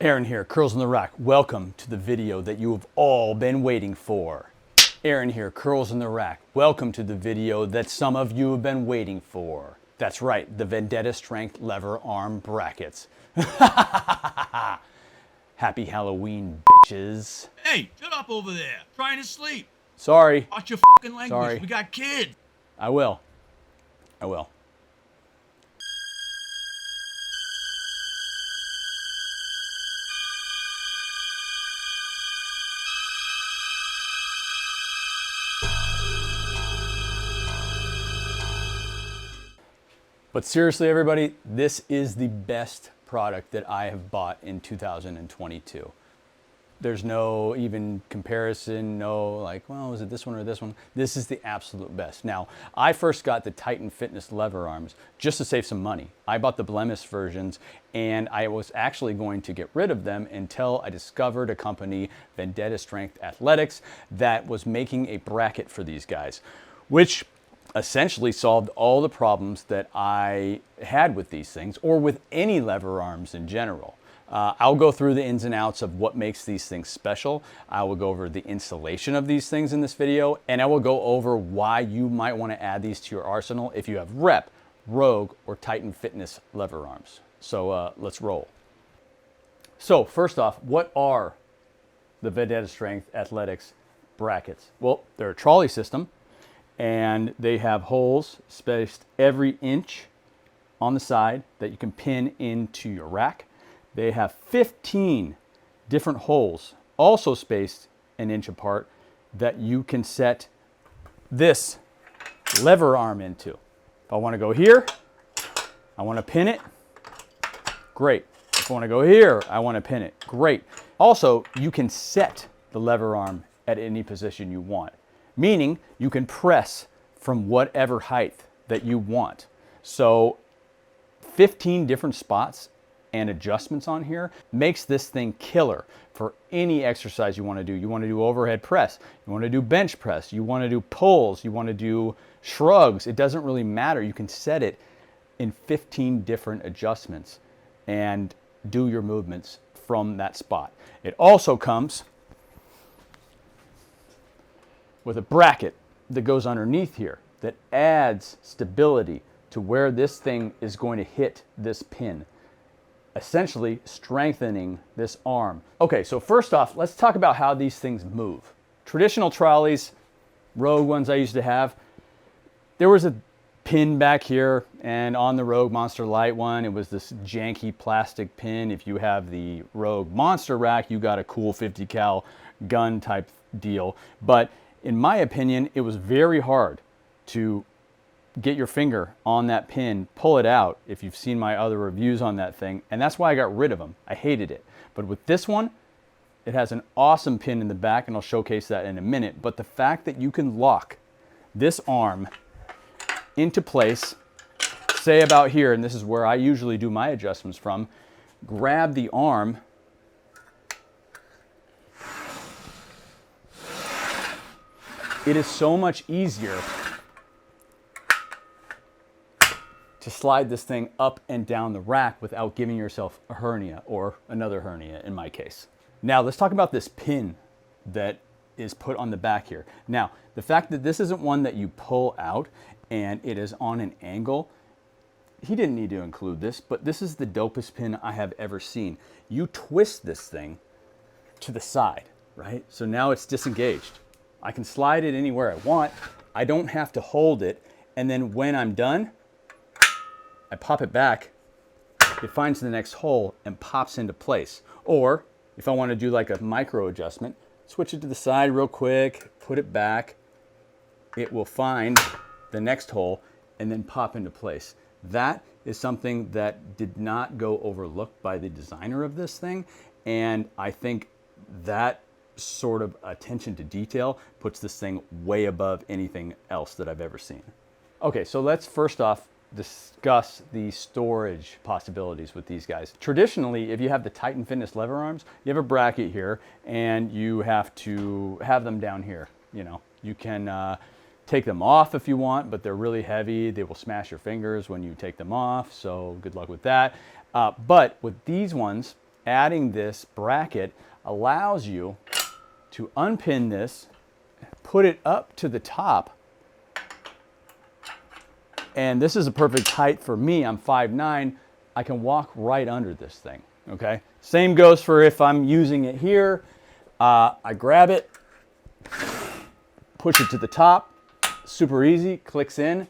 Aaron here, Curls in the Rack. Welcome to the video that you have all been waiting for. Aaron here, Curls in the Rack. Welcome to the video that some of you have been waiting for. That's right, the Vendetta strength lever arm brackets. Happy Halloween, bitches. Hey, shut up over there. Trying to sleep. Sorry. Watch your fucking language. Sorry. We got kids. I will. But seriously, everybody, this is the best product that I have bought in 2022. There's no even comparison, no like, well, is it this one or this one? This is the absolute best. Now, I first got the Titan Fitness lever arms just to save some money. I bought the Blemis versions and I was actually going to get rid of them until I discovered a company, Vendetta Strength Athletics, that was making a bracket for these guys, which essentially solved all the problems that I had with these things or with any lever arms in general. I'll go through the ins and outs of what makes these things special. I will go over the installation of these things in this video, and I will go over why you might want to add these to your arsenal if you have Rep, Rogue, or Titan Fitness lever arms. So let's roll. So first off, what are the Vendetta Strength Athletics brackets? Well, they're a trolley system, and they have holes spaced every inch on the side that you can pin into your rack. They have 15 different holes, also spaced an inch apart, that you can set this lever arm into. If I want to go here, I want to pin it, great. If I want to go here, I want to pin it, great. Also, you can set the lever arm at any position you want, meaning you can press from whatever height that you want. So 15 different spots and adjustments on here makes this thing killer for any exercise you want to do. You want to do overhead press, you want to do bench press, you want to do pulls, you want to do shrugs. It doesn't really matter. You can set it in 15 different adjustments and do your movements from that spot. It also comes with a bracket that goes underneath here that adds stability to where this thing is going to hit this pin, essentially strengthening this arm. Okay, so first off, let's talk about how these things move. Traditional trolleys, Rogue ones I used to have, there was a pin back here, and on the Rogue Monster Light one, it was this janky plastic pin. If you have the Rogue Monster Rack, you got a cool 50 cal gun type deal. But in my opinion, it was very hard to get your finger on that pin, pull it out, if you've seen my other reviews on that thing, and that's why I got rid of them. I hated it. But with this one, it has an awesome pin in the back, and I'll showcase that in a minute. But the fact that you can lock this arm into place, say about here, and this is where I usually do my adjustments from, grab the arm, it is so much easier to slide this thing up and down the rack without giving yourself a hernia, or another hernia in my case. Now let's talk about this pin that is put on the back here. Now, the fact that this isn't one that you pull out and it is on an angle, he didn't need to include this, but this is the dopest pin I have ever seen. You twist this thing to the side, right? So now it's disengaged. I can slide it anywhere I want. I don't have to hold it. And then when I'm done, I pop it back, it finds the next hole and pops into place. Or if I want to do like a micro adjustment, switch it to the side real quick, put it back, it will find the next hole and then pop into place. That is something that did not go overlooked by the designer of this thing. And I think that sort of attention to detail puts this thing way above anything else that I've ever seen. Okay, so let's first off discuss the storage possibilities with these guys. Traditionally, if you have the Titan Fitness lever arms, you have a bracket here and you have to have them down here. You know, you can take them off if you want, but they're really heavy. They will smash your fingers when you take them off, so good luck with that. But with these ones, adding this bracket allows you to unpin this, put it up to the top, and this is a perfect height for me. I'm 5'9". I can walk right under this thing, okay? Same goes for if I'm using it here. I grab it, push it to the top, super easy, clicks in.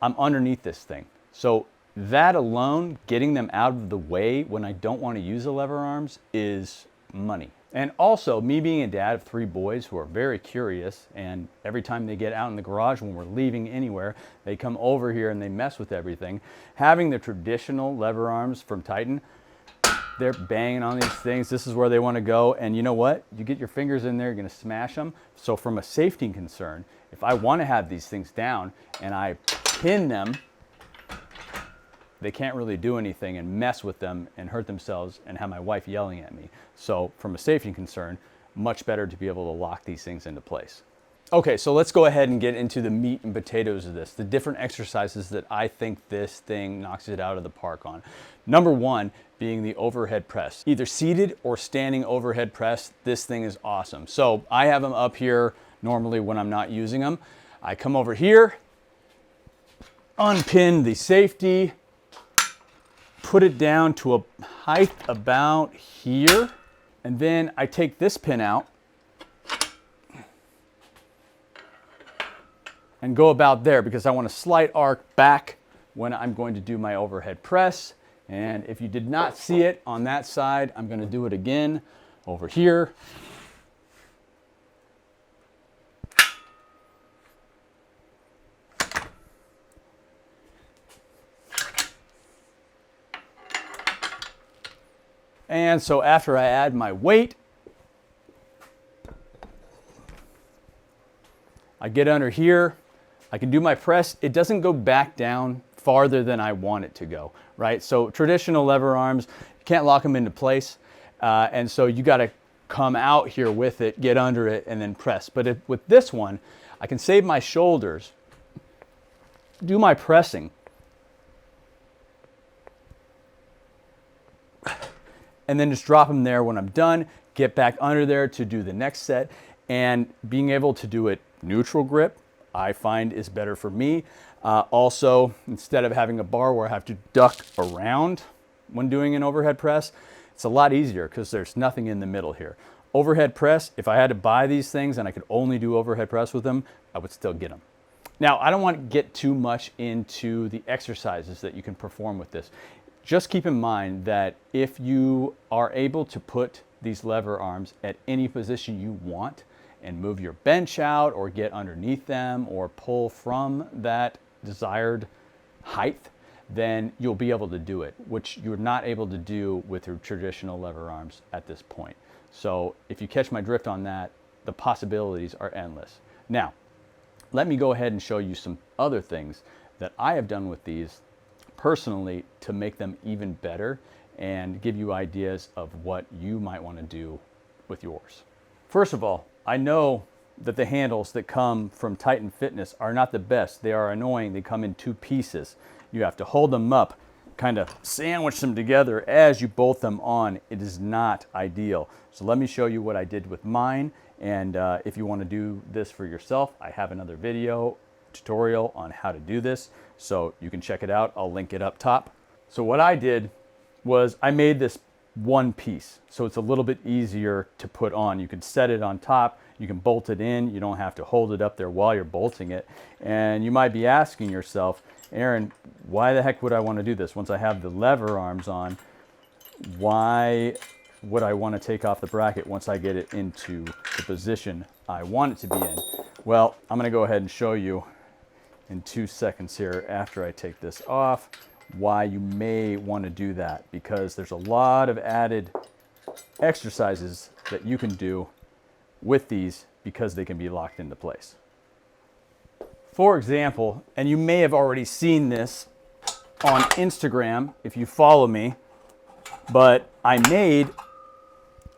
I'm underneath this thing. So that alone, getting them out of the way when I don't want to use the lever arms, is money. And also, me being a dad of 3 boys who are very curious, and every time they get out in the garage when we're leaving anywhere, they come over here and they mess with everything. Having the traditional lever arms from Titan, they're banging on these things. This is where they want to go. And you know what? You get your fingers in there, you're going to smash them. So from a safety concern, if I want to have these things down and I pin them, they can't really do anything and mess with them and hurt themselves and have my wife yelling at me. So from a safety concern, much better to be able to lock these things into place. Okay, so let's go ahead and get into the meat and potatoes of this, the different exercises that I think this thing knocks it out of the park on. Number 1 being the overhead press. Either seated or standing overhead press, this thing is awesome. So I have them up here normally when I'm not using them. I come over here, unpin the safety, put it down to a height about here, and then I take this pin out and go about there because I want a slight arc back when I'm going to do my overhead press. And if you did not see it on that side, I'm going to do it again over here. And so after I add my weight, I get under here, I can do my press. It doesn't go back down farther than I want it to go, right? So traditional lever arms, you can't lock them into place. And so you got to come out here with it, get under it, and then press. But with this one, I can save my shoulders, do my pressing, and then just drop them there when I'm done, get back under there to do the next set. And being able to do it neutral grip, I find is better for me. Also, instead of having a bar where I have to duck around when doing an overhead press, it's a lot easier because there's nothing in the middle here. Overhead press, if I had to buy these things and I could only do overhead press with them, I would still get them. Now, I don't want to get too much into the exercises that you can perform with this. Just keep in mind that if you are able to put these lever arms at any position you want and move your bench out or get underneath them or pull from that desired height, then you'll be able to do it, which you're not able to do with your traditional lever arms at this point. So if you catch my drift on that, the possibilities are endless. Now, let me go ahead and show you some other things that I have done with these personally to make them even better and give you ideas of what you might want to do with yours. First of all, I know that the handles that come from Titan Fitness are not the best. They are annoying. They come in 2 pieces. You have to hold them up, kind of sandwich them together as you bolt them on. It is not ideal. So let me show you what I did with mine. And if you want to do this for yourself, I have another video tutorial on how to do this. So you can check it out. I'll link it up top. So what I did was I made this one piece. So it's a little bit easier to put on. You can set it on top. You can bolt it in. You don't have to hold it up there while you're bolting it. And you might be asking yourself, Aaron, why the heck would I want to do this? Once I have the lever arms on, why would I want to take off the bracket once I get it into the position I want it to be in? Well, I'm going to go ahead and show you in 2 seconds here after I take this off why you may want to do that, because there's a lot of added exercises that you can do with these because they can be locked into place. For example, and you may have already seen this on Instagram if you follow me, but I made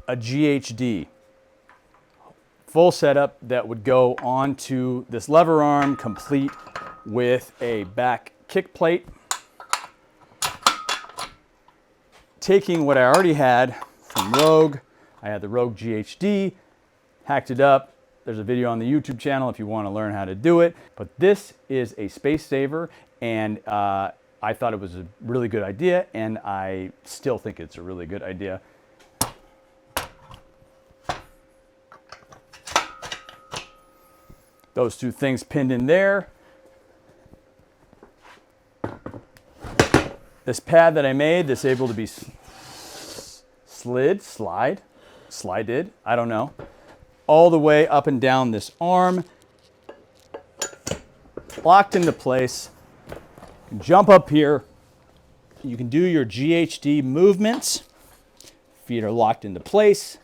a GHD full setup that would go onto this lever arm, complete with a back kick plate, taking what I already had from Rogue. I had the Rogue GHD, hacked it up. There's a video on the YouTube channel if you want to learn how to do it. But this is a space saver, and I thought it was a really good idea, and I still think it's a really good idea. Those two things pinned in there. This pad that I made that's able to be slided, I don't know, all the way up and down this arm, locked into place. Jump up here. You can do your GHD movements. Feet are locked into place.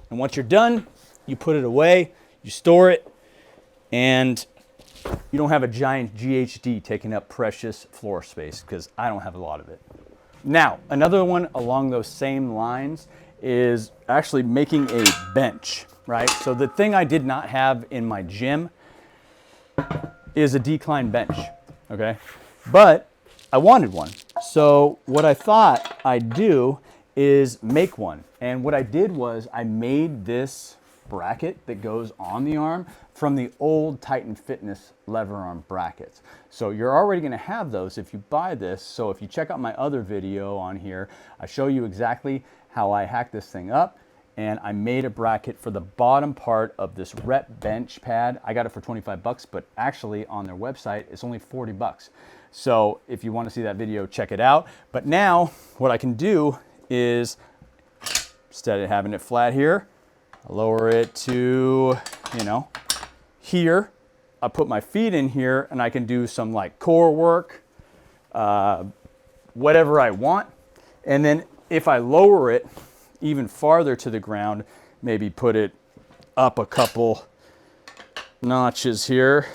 And once you're done, you put it away, you store it, and you don't have a giant GHD taking up precious floor space, because I don't have a lot of it. Now, another one along those same lines is actually making a bench, right? So the thing I did not have in my gym is a decline bench, okay? But I wanted one. So what I thought I'd do is make one. And what I did was I made this bracket that goes on the arm from the old Titan Fitness lever arm brackets. So you're already going to have those if you buy this. So if you check out my other video on here, I show you exactly how I hacked this thing up, and I made a bracket for the bottom part of this rep bench pad. I got it for 25 bucks, but actually on their website it's only 40 bucks. So if you want to see that video, check it out. But now what I can do is, instead of having it flat here, I lower it to, you know, here. I put my feet in here, and I can do some like core work, whatever I want. And then if I lower it even farther to the ground, maybe put it up a couple notches here,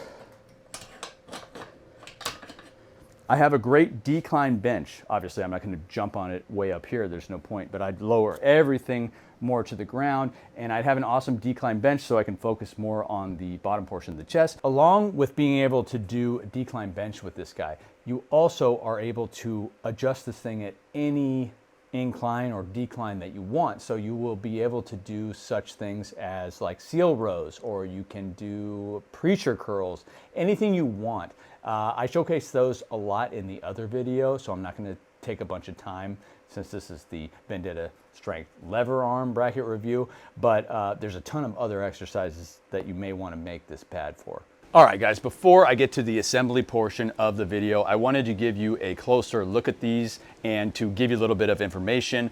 I have a great decline bench. Obviously, I'm not going to jump on it way up here. There's no point, but I'd lower everything more to the ground, and I'd have an awesome decline bench so I can focus more on the bottom portion of the chest. Along with being able to do a decline bench with this guy, you also are able to adjust this thing at any incline or decline that you want. So you will be able to do such things as like seal rows, or you can do preacher curls, anything you want. I showcase those a lot in the other video, so I'm not going to take a bunch of time since this is the Vendetta strength lever arm bracket review, but there's a ton of other exercises that you may want to make this pad for. All right, guys, before I get to the assembly portion of the video, I wanted to give you a closer look at these and to give you a little bit of information.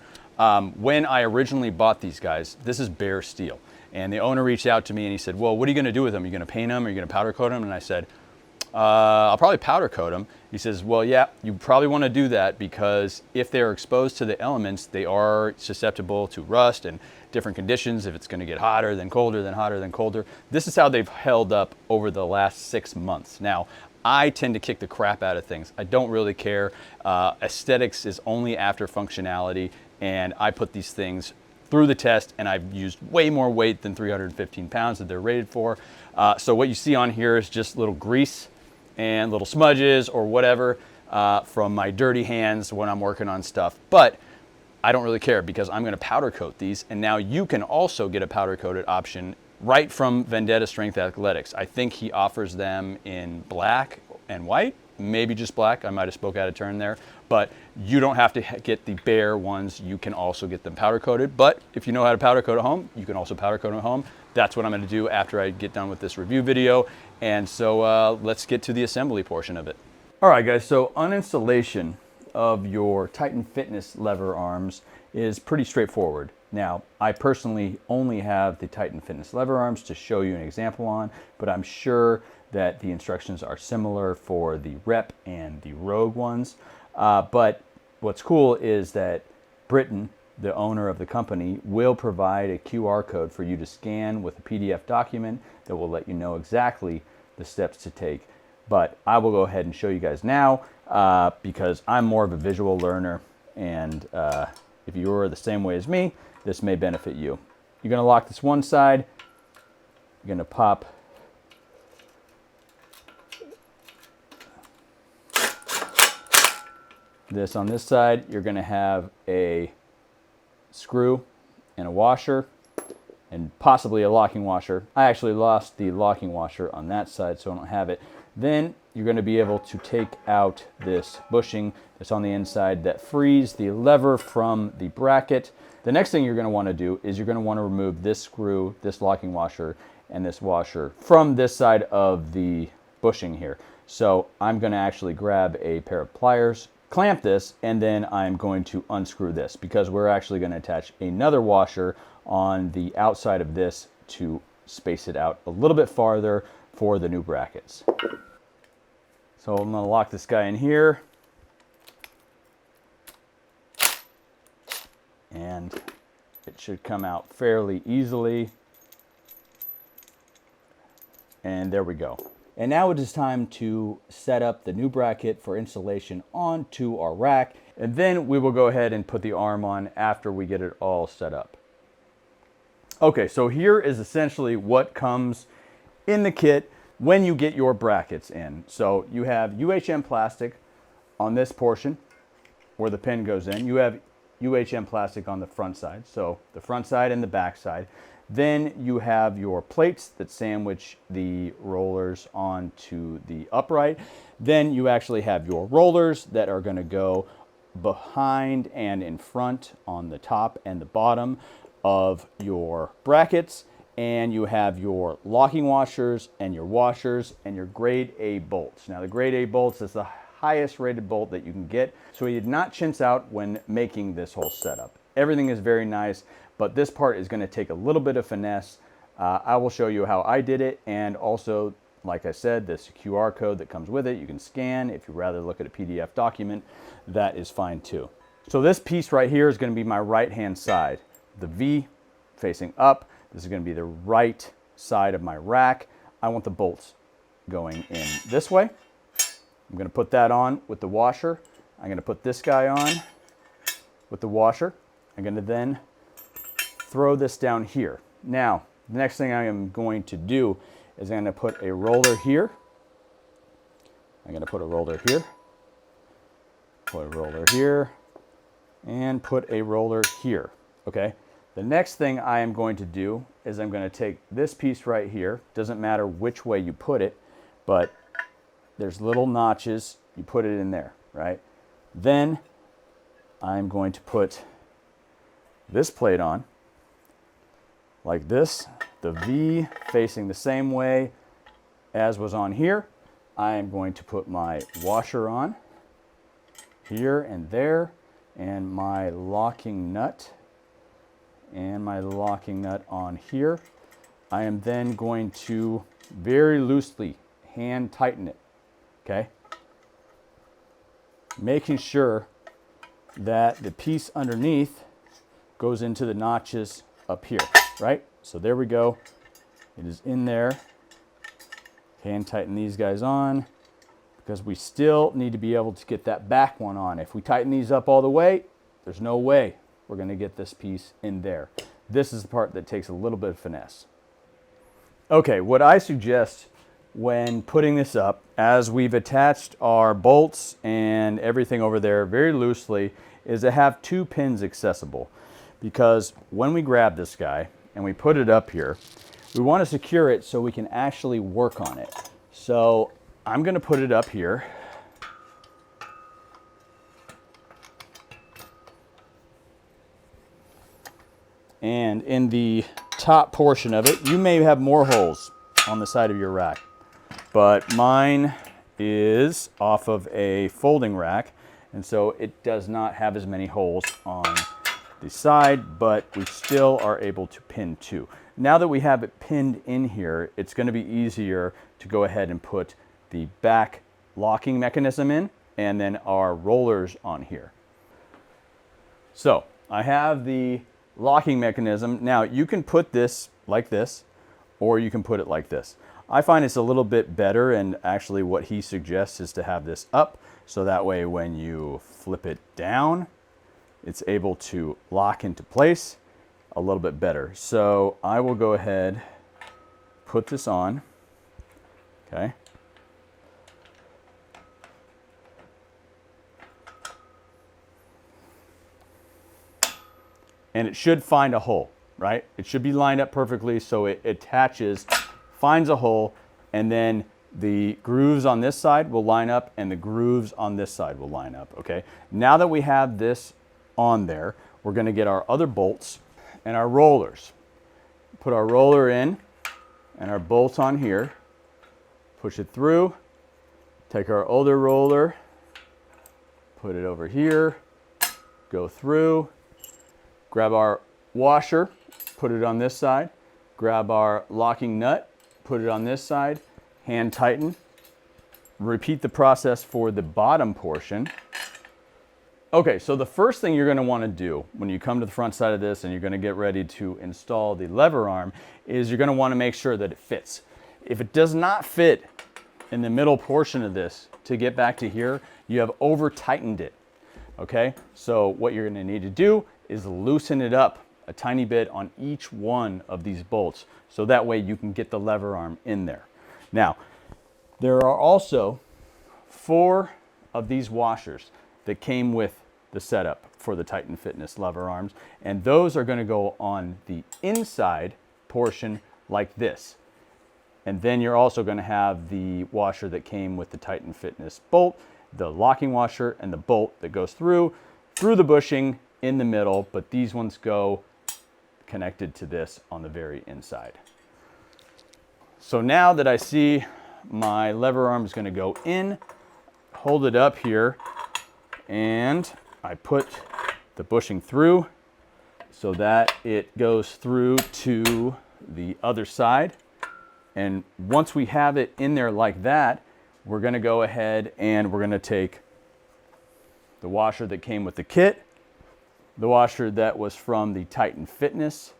When I originally bought these guys, this is bare steel, and the owner reached out to me and he said, well, what are you going to do with them? Are you going to paint them? Are you going to powder coat them? And I said, I'll probably powder coat them. He says, well, yeah, you probably want to do that because if they're exposed to the elements, they are susceptible to rust and different conditions. If it's going to get hotter, then colder, then hotter, then colder. This is how they've held up over the last 6 months. Now, I tend to kick the crap out of things. I don't really care. Aesthetics is only after functionality, and I put these things through the test, and I've used way more weight than 315 pounds that they're rated for. So what you see on here is just little grease and little smudges or whatever from my dirty hands when I'm working on stuff. But I don't really care because I'm going to powder coat these, and now you can also get a powder coated option right from Vendetta Strength Athletics. I think he offers them in black and white, maybe just black. I might have spoke out of turn there, but you don't have to get the bare ones. You can also get them powder coated, but if you know how to powder coat at home, you can also powder coat at home. That's what I'm going to do after I get done with this review video. And so let's get to the assembly portion of it. All right, guys, so uninstallation of your Titan Fitness lever arms is pretty straightforward. Now, I personally only have the Titan Fitness lever arms to show you an example on, but I'm sure that the instructions are similar for the Rep and the Rogue ones. But what's cool is that Britton, the owner of the company, will provide a QR code for you to scan with a PDF document that will let you know exactly the steps to take. But I will go ahead and show you guys now because I'm more of a visual learner, and if you are the same way as me, this may benefit you. You're going to lock this one side, you're going to pop this on this side, you're going to have a screw and a washer and possibly a locking washer. I actually lost the locking washer on that side, so I don't have it. Then you're going to be able to take out this bushing that's on the inside that frees the lever from the bracket. The next thing you're going to want to do is you're going to want to remove this screw, this locking washer, and this washer from this side of the bushing here. So I'm going to actually grab a pair of pliers, clamp this, and then I'm going to unscrew this because we're actually going to attach another washer on the outside of this to space it out a little bit farther for the new brackets. So I'm going to lock this guy in here. And it should come out fairly easily. And there we go. And now it is time to set up the new bracket for installation onto our rack. And then we will go ahead and put the arm on after we get it all set up. Okay, so here is essentially what comes in the kit when you get your brackets in. So you have UHM plastic on this portion where the pin goes in. You have UHM plastic on the front side, so the front side and the back side. Then you have your plates that sandwich the rollers onto the upright. Then you actually have your rollers that are going to go behind and in front on the top and the bottom of your brackets. And you have your locking washers and your grade A bolts. Now the grade A bolts is the highest rated bolt that you can get, so we did not chintz out when making this whole setup. Everything is very nice, but this part is going to take a little bit of finesse. I will show you how I did it, and also, like I said, this QR code that comes with it, you can scan. If you'd rather look at a PDF document, that is fine too. So this piece right here is going to be my right-hand side. The V facing up. This is going to be the right side of my rack. I want the bolts going in this way. I'm going to put that on with the washer. I'm going to put this guy on with the washer. I'm going to then throw this down here. Now, the next thing I am going to do is I'm going to put a roller here. I'm going to put a roller here, put a roller here, and put a roller here, okay? The next thing I am going to do is I'm going to take this piece right here. Doesn't matter which way you put it, but there's little notches. You put it in there, right? Then I'm going to put this plate on like this, the V facing the same way as was on here. I am going to put my washer on here and there, and my locking nut on here. I am then going to very loosely hand tighten it, okay? Making sure that the piece underneath goes into the notches up here, right? So there we go. It is in there. Hand tighten these guys on because we still need to be able to get that back one on. If we tighten these up all the way, there's no way we're going to get this piece in there. This is the part that takes a little bit of finesse. Okay, what I suggest when putting this up, as we've attached our bolts and everything over there very loosely, is to have two pins accessible. Because when we grab this guy and we put it up here, we want to secure it so we can actually work on it. So I'm going to put it up here. And in the top portion of it, you may have more holes on the side of your rack, but mine is off of a folding rack, and so it does not have as many holes on the side, but we still are able to pin two. Now that we have it pinned in here, it's going to be easier to go ahead and put the back locking mechanism in and then our rollers on here. So I have the locking mechanism. Now you can put this like this, or you can put it like this. I find it's a little bit better, and actually what he suggests is to have this up, so that way when you flip it down, it's able to lock into place a little bit better. So I will go ahead, put this on, okay? and it should find a hole, right? It should be lined up perfectly so it attaches, finds a hole, and then the grooves on this side will line up and the grooves on this side will line up, okay? Now that we have this on there, we're gonna get our other bolts and our rollers. Put our roller in and our bolts on here, push it through, take our older roller, put it over here, go through, grab our washer, put it on this side, grab our locking nut, put it on this side, hand tighten, repeat the process for the bottom portion. Okay, so the first thing you're gonna wanna do when you come to the front side of this and you're gonna get ready to install the lever arm is you're gonna wanna make sure that it fits. If it does not fit in the middle portion of this to get back to here, you have over tightened it, okay? So what you're gonna need to do is loosen it up a tiny bit on each one of these bolts so that way you can get the lever arm in there. Now, there are also 4 of these washers that came with the setup for the Titan Fitness lever arms, and those are gonna go on the inside portion like this. And then you're also gonna have the washer that came with the Titan Fitness bolt, the locking washer, and the bolt that goes through the bushing in the middle, but these ones go connected to this on the very inside. So now that I see my lever arm is gonna go in, hold it up here, and I put the bushing through so that it goes through to the other side. And once we have it in there like that, we're gonna go ahead and we're gonna take the washer that came with the kit, the washer that was from the Titan Fitness,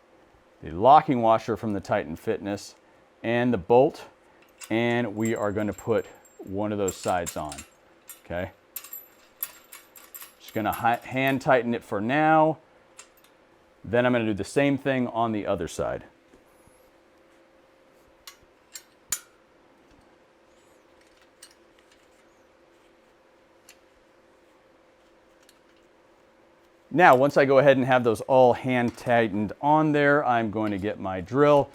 the locking washer from the Titan Fitness, and the bolt, and we are gonna put one of those sides on, okay? Just gonna hand tighten it for now. Then I'm gonna do the same thing on the other side. Now, once I go ahead and have those all hand tightened on there, I'm going to get my drill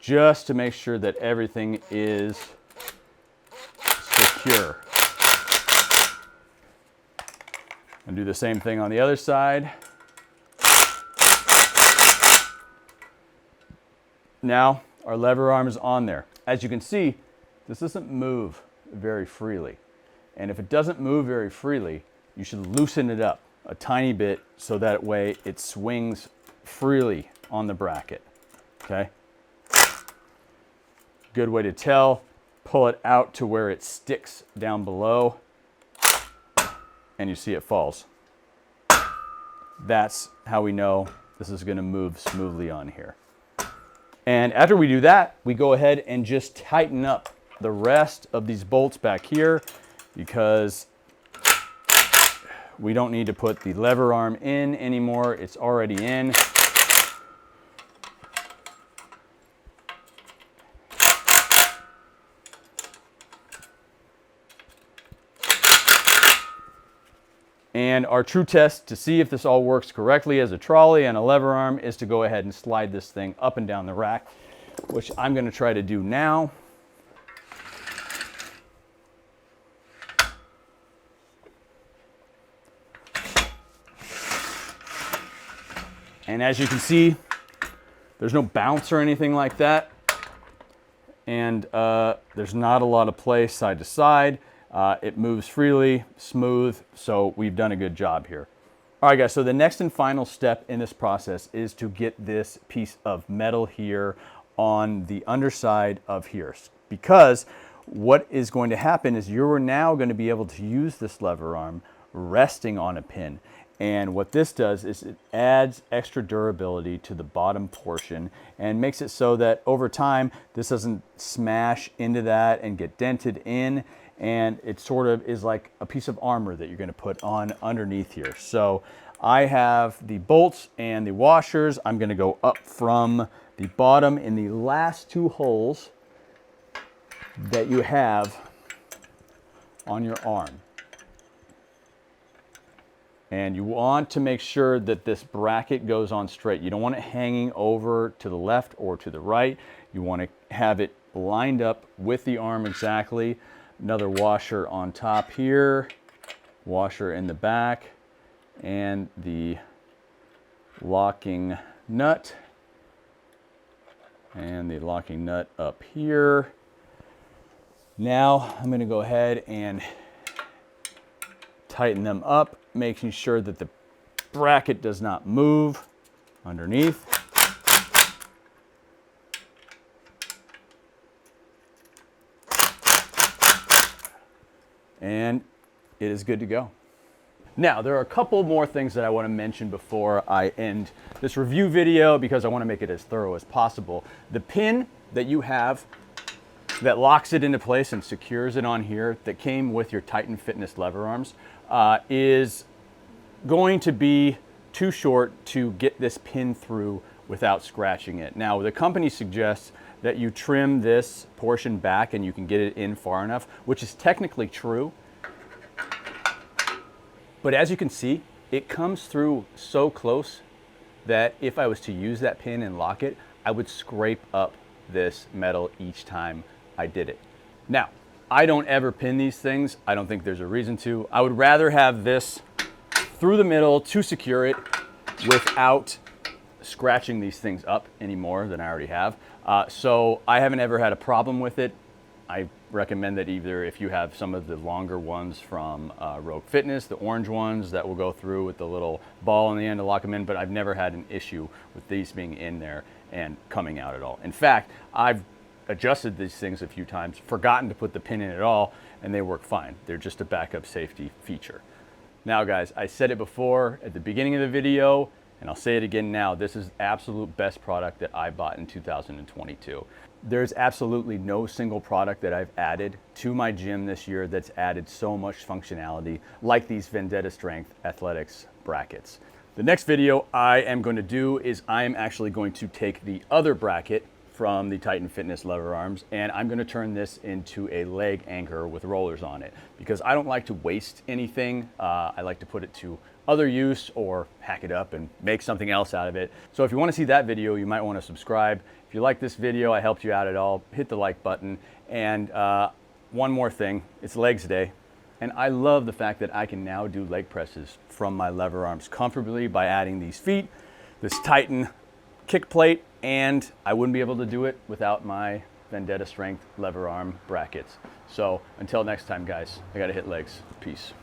just to make sure that everything is secure. And do the same thing on the other side. Now, our lever arm is on there. As you can see, this doesn't move very freely. And if it doesn't move very freely, you should loosen it up a tiny bit so that way it swings freely on the bracket, okay? Good way to tell, pull it out to where it sticks down below and you see it falls. That's how we know this is gonna move smoothly on here. And after we do that, we go ahead and just tighten up the rest of these bolts back here because we don't need to put the lever arm in anymore. It's already in. And our true test to see if this all works correctly as a trolley and a lever arm is to go ahead and slide this thing up and down the rack, which I'm going to try to do now. And as you can see, there's no bounce or anything like that. And there's not a lot of play side to side. It moves freely, smooth, so we've done a good job here. All right, guys, so the next and final step in this process is to get this piece of metal here on the underside of here. Because what is going to happen is you're now going to be able to use this lever arm resting on a pin. And what this does is it adds extra durability to the bottom portion and makes it so that over time, this doesn't smash into that and get dented in. And it sort of is like a piece of armor that you're going to put on underneath here. So I have the bolts and the washers. I'm going to go up from the bottom in the last 2 holes that you have on your arm. And you want to make sure that this bracket goes on straight. You don't want it hanging over to the left or to the right. You want to have it lined up with the arm exactly. Another washer on top here, washer in the back, and the locking nut. And the locking nut up here. Now I'm going to go ahead and tighten them up, making sure that the bracket does not move underneath. And it is good to go. Now, there are a couple more things that I want to mention before I end this review video because I want to make it as thorough as possible. The pin that you have that locks it into place and secures it on here that came with your Titan Fitness lever arms is going to be too short to get this pin through without scratching it. Now, the company suggests that you trim this portion back and you can get it in far enough, which is technically true. But as you can see, it comes through so close that if I was to use that pin and lock it, I would scrape up this metal each time I did it. Now, I don't ever pin these things. I don't think there's a reason to. I would rather have this through the middle to secure it without scratching these things up any more than I already have. So I haven't ever had a problem with it. I recommend that either if you have some of the longer ones from Rogue Fitness, the orange ones that will go through with the little ball on the end to lock them in, but I've never had an issue with these being in there and coming out at all. In fact, I've adjusted these things a few times, forgotten to put the pin in at all, and they work fine. They're just a backup safety feature. Now guys, I said it before at the beginning of the video, and I'll say it again now, this is the absolute best product that I bought in 2022. There's absolutely no single product that I've added to my gym this year that's added so much functionality like these Vendetta Strength Athletics brackets. The next video I am going to do is I'm actually going to take the other bracket from the Titan Fitness lever arms, and I'm going to turn this into a leg anchor with rollers on it because I don't like to waste anything. I like to put it to other use or hack it up and make something else out of it. So if you want to see that video, you might want to subscribe. If you like this video, I helped you out at all, hit the like button. And one more thing, it's legs day. And I love the fact that I can now do leg presses from my lever arms comfortably by adding these feet, this Titan kick plate, and I wouldn't be able to do it without my Vendetta Strength lever arm brackets. So until next time, guys, I gotta hit legs. Peace.